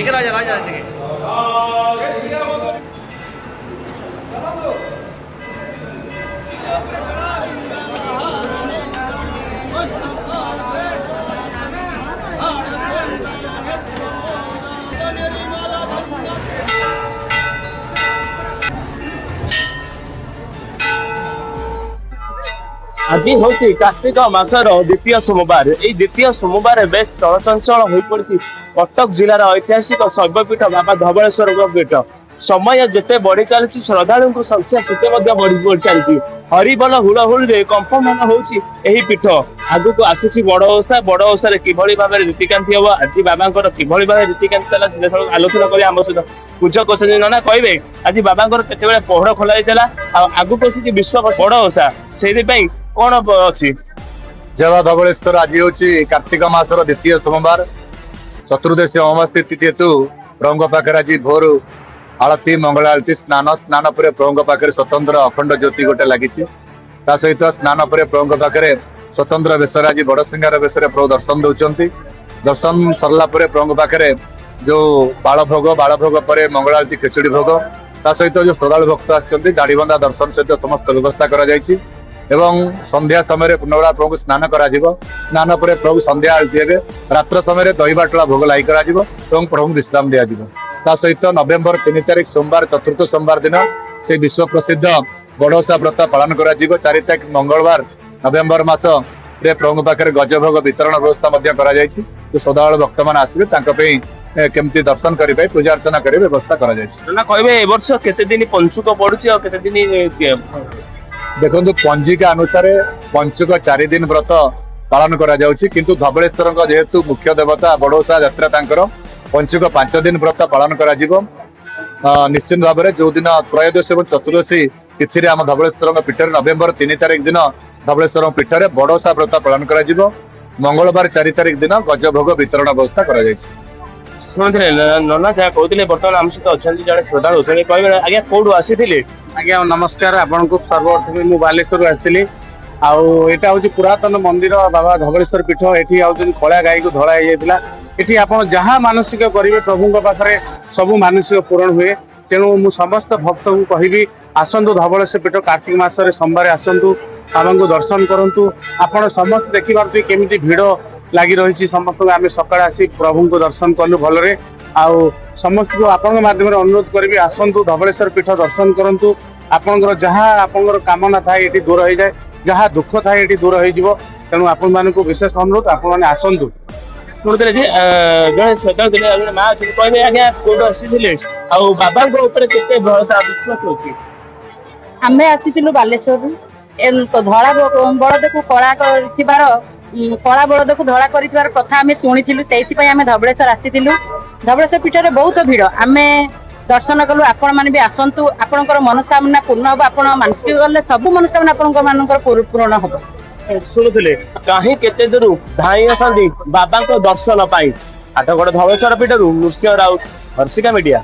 ठीक है राजा राजा ठीक है आज हूँ कार्तिक मासर द्वितीय सोमवार। यही द्वितीय सोमवार बेस चलचंचल हो पड़ी कटक जिलार ऐतिहासिक शैवपीठ बाबा धवलेश्वर पीठ। समय जिते बढ़ी चलती श्रद्धालु संख्या सेते बढ़ी चलती। हरिबोल हुलहुल कंपमान होची पीठ। आगु को आसुची बड़ ओषा। बड़ ओषा किभली भाव रीतिकांति हम आज बाबा किभली भाव रीतिकांति आलोचना कर आम सहित पूजक अच्छे ना कहे आज बाबा केते पहड़ खोल आगु को विश्व बड़ ओषा से कौन अच्छी जय धवलेश्वर। आज हूँ कार्तिक मासर द्वितीय सोमवार चतुर्दशी अमावास्या तिथि हेतु प्रभु पाखे आज भोर आलती मंगल आलती स्नान स्नान पर प्रभु पाखे स्वतंत्र अखंड ज्योति गोटे लगी सहित स्नान पर प्रभु पाखे स्वतंत्र बेसर आज बड़ सिंगार बेसर प्रभु दर्शन दौरान दर्शन सरला प्रभु पाखे जो बाल भोग पर मंगल आलती खिचड़ी भोग सहित जो श्रद्धालु भक्त आड़ीबंधा दर्शन सहित समस्त व्यवस्था कर एवं संध्या समय पुनरा प्रभु स्नान करा स्नान पर प्रभु संध्या आरती हे रात्र समय दही बाटला भोग लाई करा प्रभु विश्राम दिया सहित नवेम्बर 3 तारिख सोमवार चतुर्थ सोमवार दिन से विश्व प्रसिद्ध बड़ोसा व्रत पालन करा 4 तारिख मंगलवार नवेम्बर मास प्रभु पाखे गजभोग वितरण व्यवस्था करा श्रद्धालु भक्त मान आसवे केमती दर्शन करेंगे पूजा अर्चना करें व्यवस्था कहे दिन पंचुक पड़ुची देखो पंजिका अनुसार पंचुक 4 दिन व्रत पालन करा किंतु धवलेश्वर जेहेतु मुख्य देवता बड़ोसा यात्रा पंचुक 5 दिन व्रत पालन करा निश्चित भाव में जो दिन त्रयोदशी और चतुर्दशी तिथि आम धवलेश्वर पीठ नवेम्बर 3 तारिख दिन धवलेश्वर पीठ में बड़ोसा व्रत पालन करा मंगलवार 4 तारिख दिन गजभोग वितरण व्यवस्था करा शुणुले नना जहाँ कहते बर्तमान आम सहित अच्छा जड़े श्रद्धा कहे आज्ञा कौटू आसी आज्ञा नमस्कार आपण को सर्वप्रथम मु बालेश्वर आसती आईटा हूँ पुरातन मंदिर बाबा धवलेश्वर पीठ ये आउन कला गाई को धड़ा ये आप जहाँ मानसिक करेंगे प्रभु पाखे सबू मानसिक पूरण हुए तेणु मु समस्त भक्त को कहबी आसतु धवलेश्वर पीठ कार्तिक मासरे सोमवार आसतु आम को दर्शन करूँ आपड़ समस्त देखिपारे केमी भिड़ लगी रही समस्त आम सका आसी प्रभु को दर्शन कलु भलरे आउ समस्त को आपण माध्यम अनुरोध करी आसतु धवलेश्वर पीठ दर्शन करूँ आपंकर जहाँ आपंकर कामना थाए ये दूर हो जाए जहाँ दुख थाए ये दूर हो तेणु आपण मान विशेष अनुरोध आपण मैंने आसतु शुणुले जड़े श्रद्धा माँ अच्छे कहे आज्ञा कौटू आसी बाबा भरोसा विश्वास अच्छी आम आसी बालेश्वर धड़ा बड़द को कला कला बलद को धड़ा कर कथा आम शुणी से आम धवलेश्वर आसीलु धवलेश्वर पीठ में बहुत भिड़ आम दर्शन कलु आपण मैंने भी आसतु आपंकर मनस्कामना पूर्ण हम आप मानसिक गले सब मनस्कामना आपण पूर्ण हम शुणुले कहीं केते दूर धाई आसती बाबा दर्शन पाई आठगड़ धवलेश्वर पीठ नृसिंह राउत हर्षिका मीडिया।